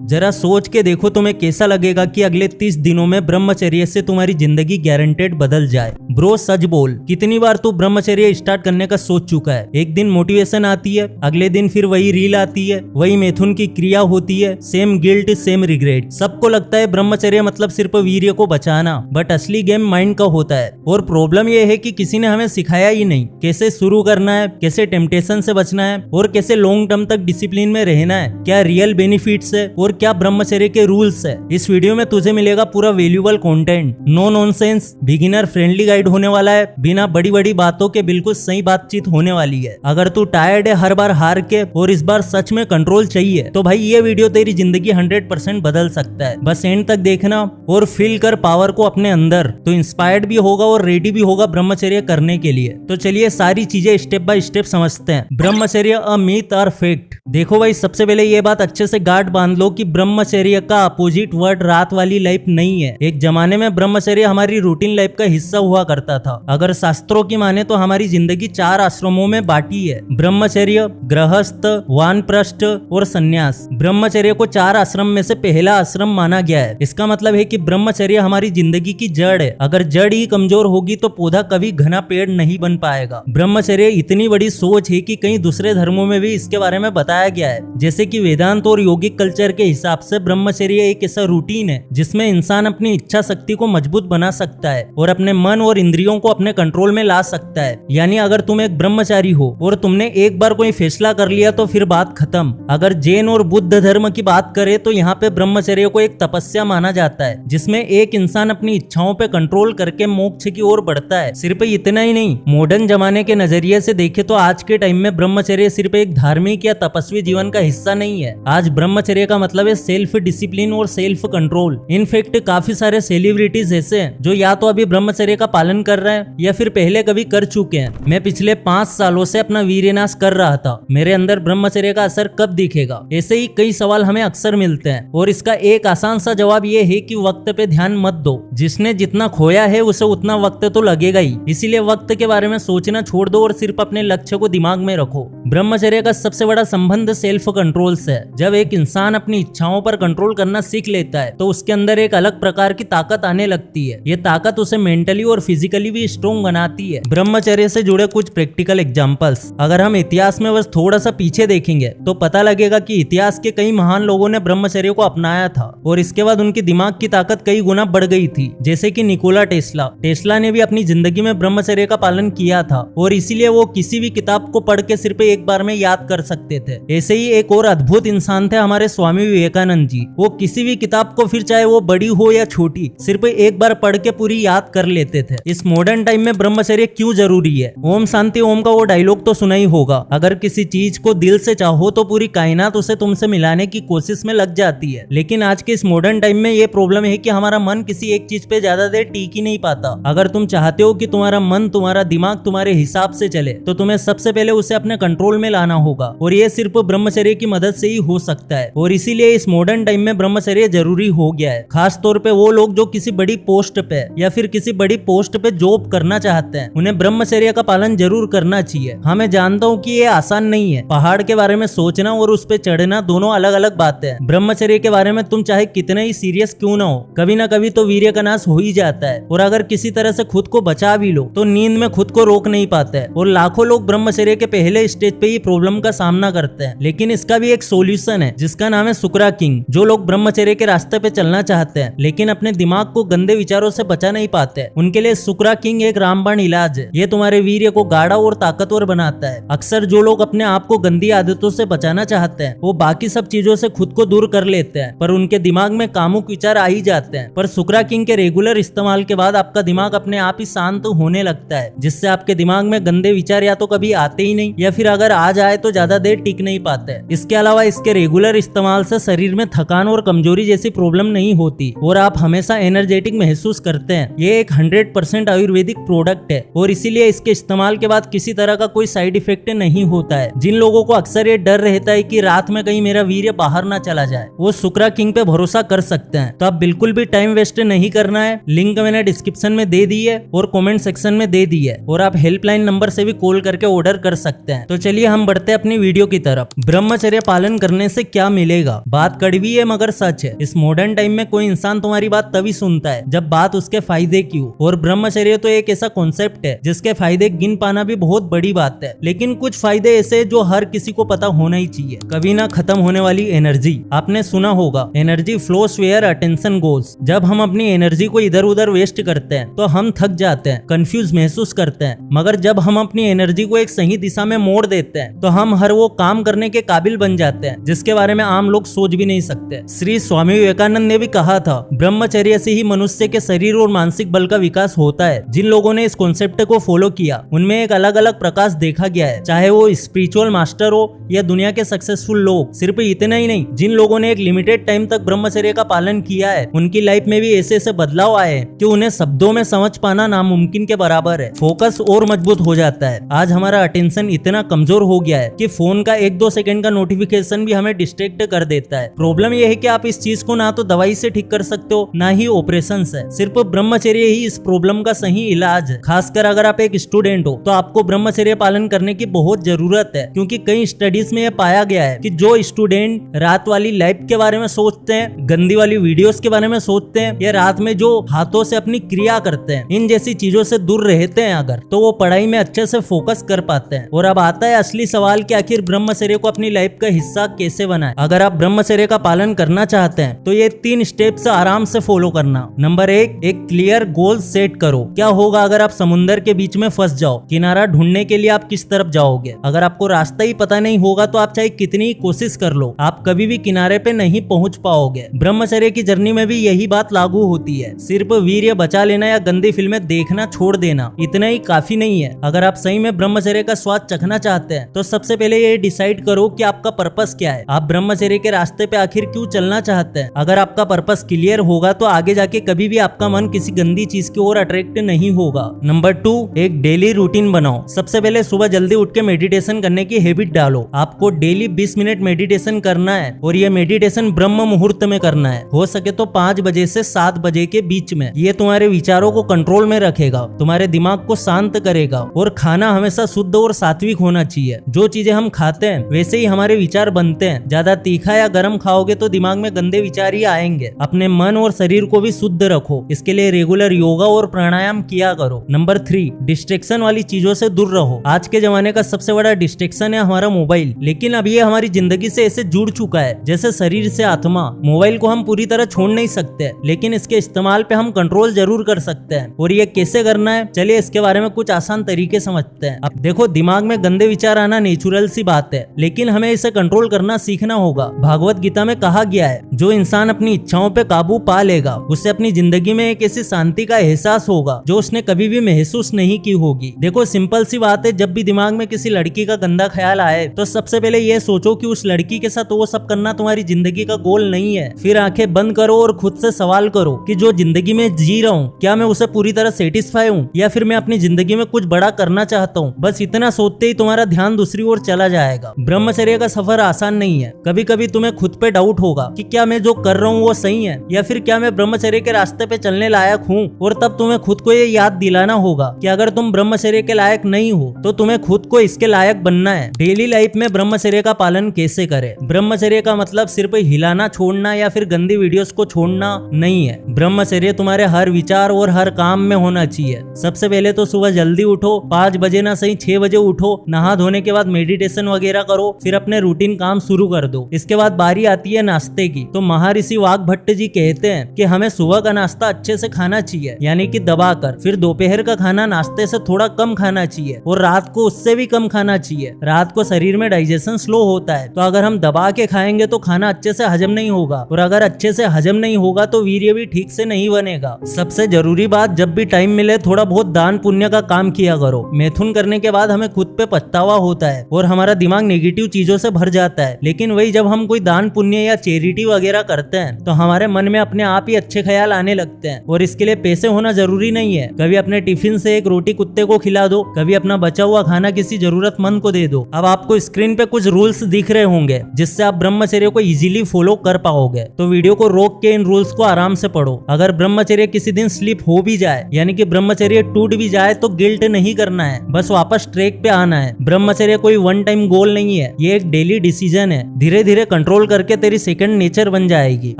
जरा सोच के देखो तुम्हें कैसा लगेगा कि अगले 30 दिनों में ब्रह्मचर्य से तुम्हारी जिंदगी गारंटेड बदल जाए। ब्रो सच बोल, कितनी बार तू ब्रह्मचर्य स्टार्ट करने का सोच चुका है। एक दिन मोटिवेशन आती है, अगले दिन फिर वही रील आती है, वही मैथुन की क्रिया होती है, सेम गिल्ट सेम रिग्रेट। सबको लगता है ब्रह्मचर्य मतलब सिर्फ वीर्य को बचाना, बट असली गेम माइंड का होता है। और प्रॉब्लम यह है कि किसी ने हमें सिखाया ही नहीं कैसे शुरू करना है, कैसे टेम्पटेशन से बचना है और कैसे लॉन्ग टर्म तक डिसिप्लिन में रहना है, क्या रियल बेनिफिट्स है और क्या ब्रह्मचर्य के रूल्स है। इस वीडियो में तुझे मिलेगा पूरा valuable content, no nonsense, beginner friendly guide होने वाला है, बिना बड़ी बड़ी बातों के बिल्कुल सही बातचीत होने वाली है। अगर तू टायर्ड है हर बार हार के और इस बार सच में कंट्रोल चाहिए तो भाई ये वीडियो तेरी जिंदगी 100% बदल सकता है। बस एंड तक देखना और फील कर पावर को अपने अंदर, तो इंस्पायर्ड भी होगा और रेडी भी होगा ब्रह्मचर्य करने के लिए। तो चलिए सारी चीजें स्टेप बाय स्टेप समझते हैं। ब्रह्मचर्य अ मिथ और फैक्ट। देखो भाई, सबसे पहले ये बात अच्छे से गांठ बांध लो कि ब्रह्मचर्य का अपोजिट वर्ड रात वाली लाइफ नहीं है। एक जमाने में ब्रह्मचर्य हमारी रूटीन लाइफ का हिस्सा हुआ करता था। अगर शास्त्रों की माने तो हमारी जिंदगी 4 आश्रमों में बांटी है, ब्रह्मचर्य, गृहस्थ, वानप्रस्थ और संन्यास। ब्रह्मचर्य को 4 आश्रम में से पहला आश्रम माना गया है। इसका मतलब है कि ब्रह्मचर्य हमारी जिंदगी की जड़ है। अगर जड़ ही कमजोर होगी तो पौधा कभी घना पेड़ नहीं बन पाएगा। ब्रह्मचर्य इतनी बड़ी सोच है कि कई दूसरे धर्मों में भी इसके बारे में बताया गया है। जैसे कि वेदांत और योगिक कल्चर के हिसाब से ब्रह्मचर्य एक ऐसा रूटीन है जिसमें इंसान अपनी इच्छा शक्ति को मजबूत बना सकता है और अपने मन और इंद्रियों को अपने कंट्रोल में ला सकता है। यानी अगर तुम एक ब्रह्मचारी हो और तुमने एक बार कोई फैसला कर लिया तो फिर बात खत्म। अगर जैन और बुद्ध धर्म की बात करें तो यहाँ पे ब्रह्मचर्य को एक तपस्या माना जाता है जिसमें एक इंसान अपनी इच्छाओं पे कंट्रोल करके मोक्ष की ओर बढ़ता है। सिर्फ इतना ही नहीं, मॉडर्न जमाने के नजरिए से देखे तो आज के टाइम में ब्रह्मचर्य सिर्फ एक धार्मिक या तपस्वी जीवन का हिस्सा नहीं है। आज ब्रह्मचर्य का मतलब है सेल्फ डिसिप्लिन और सेल्फ कंट्रोल। इनफैक्ट काफी सारे सेलिब्रिटीज ऐसे हैं जो या तो अभी ब्रह्मचर्य का पालन कर रहे हैं या फिर पहले कभी कर चुके हैं। मैं पिछले 5 सालों से अपना वीर्यनाश कर रहा था, मेरे अंदर ब्रह्मचर्य का असर कब दिखेगा? ऐसे ही कई सवाल हमें अक्सर मिलते हैं और इसका एक आसान सा जवाब ये है कि वक्त पे ध्यान मत दो। जिसने जितना खोया है उसे उतना वक्त तो लगेगा ही, इसीलिए वक्त के बारे में सोचना छोड़ दो और सिर्फ अपने लक्ष्य को दिमाग में रखो। ब्रह्मचर्य का सबसे बड़ा संबंध सेल्फ कंट्रोल से है। जब एक इंसान अपनी इच्छाओं पर कंट्रोल करना सीख लेता है तो उसके अंदर एक अलग प्रकार की ताकत आने लगती है। ये ताकत उसे मेंटली और फिजिकली भी स्ट्रॉन्ग बनाती है। ब्रह्मचर्य से जुड़े कुछ प्रैक्टिकल एग्जांपल्स। अगर हम इतिहास में बस थोड़ा सा पीछे देखेंगे तो पता लगेगा कि इतिहास के कई महान लोगों ने ब्रह्मचर्य को अपनाया था और इसके बाद उनकी दिमाग की ताकत कई गुना बढ़ गई थी। जैसे कि निकोला टेस्ला ने भी अपनी जिंदगी में ब्रह्मचर्य का पालन किया था और इसीलिए वो किसी भी किताब को पढ़ के सिर्फ एक बार में याद कर सकते थे। ऐसे ही एक और अद्भुत इंसान थे हमारे स्वामी विवेकानंद जी। वो किसी भी किताब को फिर चाहे वो बड़ी हो या छोटी सिर्फ एक बार पढ़ के पूरी याद कर लेते थे। इस मॉडर्न टाइम में ब्रह्मचर्य क्यों जरूरी है? ओम शांति ओम का वो डायलॉग तो सुना ही होगा। अगर किसी चीज को दिल से चाहो तो पूरी कायनात उसे तुमसे मिलाने की कोशिश में लग जाती है। लेकिन आज के इस मॉडर्न टाइम में ये प्रॉब्लम है कि हमारा मन किसी एक चीज पे ज्यादा देर टिक ही नहीं पाता। अगर तुम चाहते हो कि तुम्हारा मन, तुम्हारा दिमाग तुम्हारे हिसाब से चले तो तुम्हें सबसे पहले उसे अपने कंट्रोल में लाना होगा और ये सिर्फ ब्रह्मचर्य की मदद से ही हो सकता है। और इसीलिए इस मॉडर्न टाइम में ब्रह्मचर्य जरूरी हो गया है। खास तौर पे वो लोग जो किसी बड़ी पोस्ट पे या फिर किसी बड़ी पोस्ट पे जॉब करना चाहते हैं, उन्हें ब्रह्मचर्य का पालन जरूर करना चाहिए। हाँ, मैं जानता हूँ कि ये आसान नहीं है। पहाड़ के बारे में सोचना और उस पे चढ़ना दोनों अलग अलग बातें हैं। ब्रह्मचर्य के बारे में तुम चाहे कितना ही सीरियस क्यों ना हो, कभी ना कभी तो वीर्य का नाश हो ही जाता है। और अगर किसी तरह से खुद को बचा भी लो तो नींद में खुद को रोक नहीं पाते हैं। और लाखों लोग ब्रह्मचर्य के पहले स्टेज पे ही प्रॉब्लम का सामना करते हैं। लेकिन इसका भी एक सोल्यूशन है जिसका नाम है सुक्रा किंग। जो लोग ब्रह्मचर्य के रास्ते पे चलना चाहते हैं लेकिन अपने दिमाग को गंदे विचारों से बचा नहीं पाते, उनके लिए सुक्रा किंग एक रामबाण इलाज है। ये तुम्हारे वीर्य को गाढ़ा और ताकतवर बनाता है। अक्सर जो लोग अपने आप को गंदी आदतों से बचाना चाहते हैं वो बाकी सब चीजों से खुद को दूर कर लेते हैं, पर उनके दिमाग में कामुक विचार आ ही जाते हैं। पर सुक्रा किंग के रेगुलर इस्तेमाल के बाद आपका दिमाग अपने आप ही शांत होने लगता है, जिससे आपके दिमाग में गंदे विचार या तो कभी आते ही नहीं या फिर अगर आ जाए तो ज्यादा देर टिक नहीं पाते। इसके अलावा इसके रेगुलर इस्तेमाल से शरीर में थकान और कमजोरी जैसी प्रॉब्लम नहीं होती और आप हमेशा एनर्जेटिक महसूस करते हैं। ये एक 100% आयुर्वेदिक प्रोडक्ट है और इसीलिए इसके इस्तेमाल के बाद किसी तरह का कोई साइड इफेक्ट नहीं होता है। जिन लोगों को अक्सर ये डर रहता है कि रात में कहीं मेरा वीर्य बाहर ना चला जाए, वो सुक्रा किंग पे भरोसा कर सकते हैं। तो आप बिल्कुल भी टाइम वेस्ट नहीं करना है। लिंक मैंने डिस्क्रिप्शन में दे दी है और कमेंट सेक्शन में दे दी है और आप हेल्पलाइन नंबर से भी कॉल करके ऑर्डर कर सकते हैं। तो चलिए हम बढ़ते हैं अपनी वीडियो की तरफ। ब्रह्मचर्य पालन करने से क्या मिलेगा? बात कड़वी है मगर सच है। इस मॉडर्न टाइम में कोई इंसान तुम्हारी बात तभी सुनता है जब बात उसके फायदे की हो। और ब्रह्मचर्य तो एक ऐसा कॉन्सेप्ट है जिसके फायदे गिन पाना भी बहुत बड़ी बात है, लेकिन कुछ फायदे ऐसे जो हर किसी को पता होना ही चाहिए। कभी ना खत्म होने वाली एनर्जी। आपने सुना होगा, energy flows where attention goes. जब हम अपनी एनर्जी को इधर उधर वेस्ट करते हैं तो हम थक जाते हैं, कंफ्यूज महसूस करते हैं, मगर जब हम अपनी एनर्जी को एक सही दिशा में मोड़ देते हैं तो हम हर वो काम करने के काबिल बन जाते हैं जिसके बारे में आम लोग सोच भी नहीं सकते। श्री स्वामी विवेकानंद ने भी कहा था, ब्रह्मचर्य से ही मनुष्य के शरीर और मानसिक बल का विकास होता है। जिन लोगों ने इस कॉन्सेप्ट को फॉलो किया उनमें एक अलग अलग प्रकाश देखा गया है, चाहे वो स्पिरिचुअल मास्टर हो या दुनिया के सक्सेसफुल लोग। सिर्फ इतना ही नहीं, जिन लोगों ने एक लिमिटेड टाइम तक ब्रह्मचर्य का पालन किया है उनकी लाइफ में भी ऐसे ऐसे बदलाव आए हैं कि उन्हें शब्दों में समझ पाना नामुमकिन के बराबर है। फोकस और मजबूत हो जाता है। आज हमारा अटेंशन इतना कमजोर हो गया है कि फोन का 1-2 सेकंड का नोटिफिकेशन भी हमें डिस्ट्रैक्ट कर देता है। प्रॉब्लम यह है कि आप इस चीज को ना तो दवाई से ठीक कर सकते हो ना ही ऑपरेशन से। सिर्फ ब्रह्मचर्य ही इस प्रॉब्लम का सही इलाज है। खासकर अगर आप एक स्टूडेंट हो तो आपको ब्रह्मचर्य पालन करने की बहुत जरूरत है, क्योंकि कई स्टडीज में यह पाया गया है कि जो स्टूडेंट रात वाली लाइफ के बारे में सोचते हैं, गंदी वाली वीडियोस के बारे में सोचते हैं या रात में जो हाथों से अपनी क्रिया करते हैं, इन जैसी चीजों से दूर रहते हैं अगर, तो वो पढ़ाई में अच्छे से फोकस कर पाते हैं। और अब आता है असली सवाल कि आखिर ब्रह्मचर्य को अपनी लाइफ का हिस्सा कैसे बनाए। अगर आप ब्रह्मचर्य का पालन करना चाहते हैं तो ये 3 स्टेप्स आराम से फॉलो करना। नंबर 1, एक क्लियर गोल सेट करो। क्या होगा अगर आप समुद्र के बीच में फंस जाओ? किनारा ढूंढने के लिए आप किस तरफ जाओगे? अगर आपको रास्ता ही पता नहीं होगा तो आप चाहे कितनी कोशिश कर लो, आप कभी भी किनारे पे नहीं पहुंच पाओगे। ब्रह्मचर्य की जर्नी में भी यही बात लागू होती है। सिर्फ वीर्य बचा लेना या गंदी फिल्में देखना छोड़ देना इतना ही काफी नहीं है। अगर आप सही में ब्रह्मचर्य का स्वाद चखना चाहते हैं तो सबसे पहले ये डिसाइड करो कि आपका पर्पस क्या है। आप ब्रह्मचर्य के रास्ते पे आखिर क्यों चलना चाहते हैं? अगर आपका पर्पस क्लियर होगा तो आगे जाके कभी भी आपका मन किसी गंदी चीज की ओर अट्रैक्ट नहीं होगा। नंबर 2, एक डेली रूटीन बनाओ। सबसे पहले सुबह जल्दी उठ के मेडिटेशन करने की हैबिट डालो। आपको डेली 20 मिनट मेडिटेशन करना है और ये मेडिटेशन ब्रह्म मुहूर्त में करना है। हो सके तो 5 बजे से 7 बजे के बीच में। ये तुम्हारे विचारों को कंट्रोल में रखेगा, तुम्हारे दिमाग को शांत करेगा। और खाना हमेशा शुद्ध और सात्विक होना चाहिए। जो चीजें हम खाते हैं वैसे ही हमारे विचार बनते हैं। ज्यादा तीखा या गर्म खाओगे तो दिमाग में गंदे विचार ही आएंगे। अपने मन और शरीर को भी शुद्ध रखो। इसके लिए रेगुलर योगा और प्राणायाम किया करो। नंबर 3, डिस्ट्रैक्शन वाली चीजों से दूर रहो। आज के जमाने का सबसे बड़ा डिस्ट्रैक्शन है हमारा मोबाइल, लेकिन अब ये हमारी जिंदगी से ऐसे जुड़ चुका है जैसे शरीर से आत्मा। मोबाइल को हम पूरी तरह छोड़ नहीं सकते, लेकिन इसके इस्तेमाल पे हम कंट्रोल जरूर कर सकते हैं। और ये कैसे करना है, चलिए इसके बारे में कुछ आसान तरीके समझते हैं। अब देखो, दिमाग में गंदे विचार आना नेचुरल सी बात है, लेकिन हमें इसे कंट्रोल करना सीखना होगा। भागवत गीता में कहा गया है, जो इंसान अपनी इच्छाओं पे काबू पा लेगा उसे अपनी जिंदगी में एक ऐसी शांति का एहसास होगा जो उसने कभी भी महसूस नहीं की होगी। देखो, सिंपल सी बात है, जब भी दिमाग में किसी लड़की का गंदा ख्याल आए तो सबसे पहले ये सोचो कि उस लड़की के साथ वो सब करना तुम्हारी जिंदगी का गोल नहीं है। फिर आंखें बंद करो और खुद से सवाल करो कि जो जिंदगी में जी रहा हूँ क्या मैं उसे पूरी तरह सेटिस्फाई हूँ या फिर मैं अपनी जिंदगी में कुछ बड़ा करना चाहता हूँ। बस इतना सोचते ही तुम्हारा ध्यान दूसरी ओर चला जाएगा। ब्रह्मचर्य का सफर आसान नहीं है। कभी कभी तुम्हें खुद पे डाउट होगा कि क्या मैं जो कर रहा हूँ वो सही है या फिर क्या मैं ब्रह्मचर्य के रास्ते पे चलने लायक हूँ। और तब तुम्हें खुद को ये याद दिलाना होगा कि अगर तुम ब्रह्मचर्य के लायक नहीं हो तो तुम्हें खुद को इसके लायक बनना है। डेली लाइफ में ब्रह्मचर्य का पालन कैसे करें? ब्रह्मचर्य का मतलब सिर्फ हिलाना छोड़ना या फिर गंदी वीडियोस को छोड़ना नहीं है। ब्रह्मचर्य तुम्हारे हर विचार और हर काम में होना चाहिए। सबसे पहले तो सुबह जल्दी उठो, 5 बजे ना सही 6 बजे उठो। नहा धोने के बाद मेडिटेशन वगैरह करो, फिर अपने रूटीन काम शुरू कर दो। इसके बाद बारी आती है नाश्ते की। तो महर्षि वाग्भट्ट जी कहते हैं कि हमें सुबह का नाश्ता अच्छे से खाना चाहिए, यानी कि दबाकर। फिर दोपहर का खाना नाश्ते से थोड़ा कम खाना चाहिए और रात को उससे भी कम खाना चाहिए। रात को शरीर में डाइजेशन स्लो होता है, तो अगर हम दबा के खाएंगे तो खाना अच्छे से हजम नहीं होगा, और अगर अच्छे से हजम नहीं होगा तो वीर्य भी ठीक से नहीं बनेगा। सबसे जरूरी बात, जब भी टाइम मिले थोड़ा बहुत दान पुण्य का काम किया करो। मैथुन करने के बाद हमें खुद पे पछतावा होता है और हमारा दिमाग नेगेटिव चीजों से भर जाता है, लेकिन वही जब हम कोई दान पुण्य या चैरिटी वगैरह करते हैं तो हमारे मन में अपने आप ही अच्छे ख्याल आने लगते हैं। और इसके लिए पैसे होना जरूरी नहीं है। कभी अपने टिफिन से एक रोटी कुत्ते को खिला दो, कभी अपना बचा हुआ खाना किसी जरूरतमंद को दे दो। अब आपको स्क्रीन पे कुछ रूल्स दिख रहे होंगे जिससे आप ब्रह्मचर्य को इजीली फॉलो कर पाओगे। तो वीडियो को रोक के इन रूल्स को आराम से पढ़ो। अगर ब्रह्मचर्य किसी दिन स्लिप हो भी जाए, यानी कि ब्रह्मचर्य टूट भी जाए, तो गिल्ट नहीं करना है, बस वापस ट्रैक पे आना है। ब्रह्मचर्य कोई वन टाइम गोल नहीं है, ये एक डेली डिसीजन है। धीरे धीरे कंट्रोल कंट्रोल करके तेरी सेकंड नेचर बन जाएगी।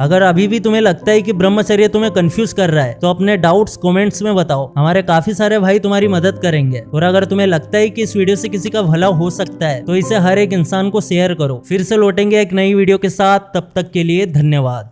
अगर अभी भी तुम्हें लगता है कि ब्रह्मचर्य तुम्हें कंफ्यूज कर रहा है तो अपने डाउट्स कमेंट्स में बताओ, हमारे काफी सारे भाई तुम्हारी मदद करेंगे। और अगर तुम्हें लगता है कि इस वीडियो से किसी का भला हो सकता है तो इसे हर एक इंसान को शेयर करो। फिर से लौटेंगे एक नई वीडियो के साथ, तब तक के लिए धन्यवाद।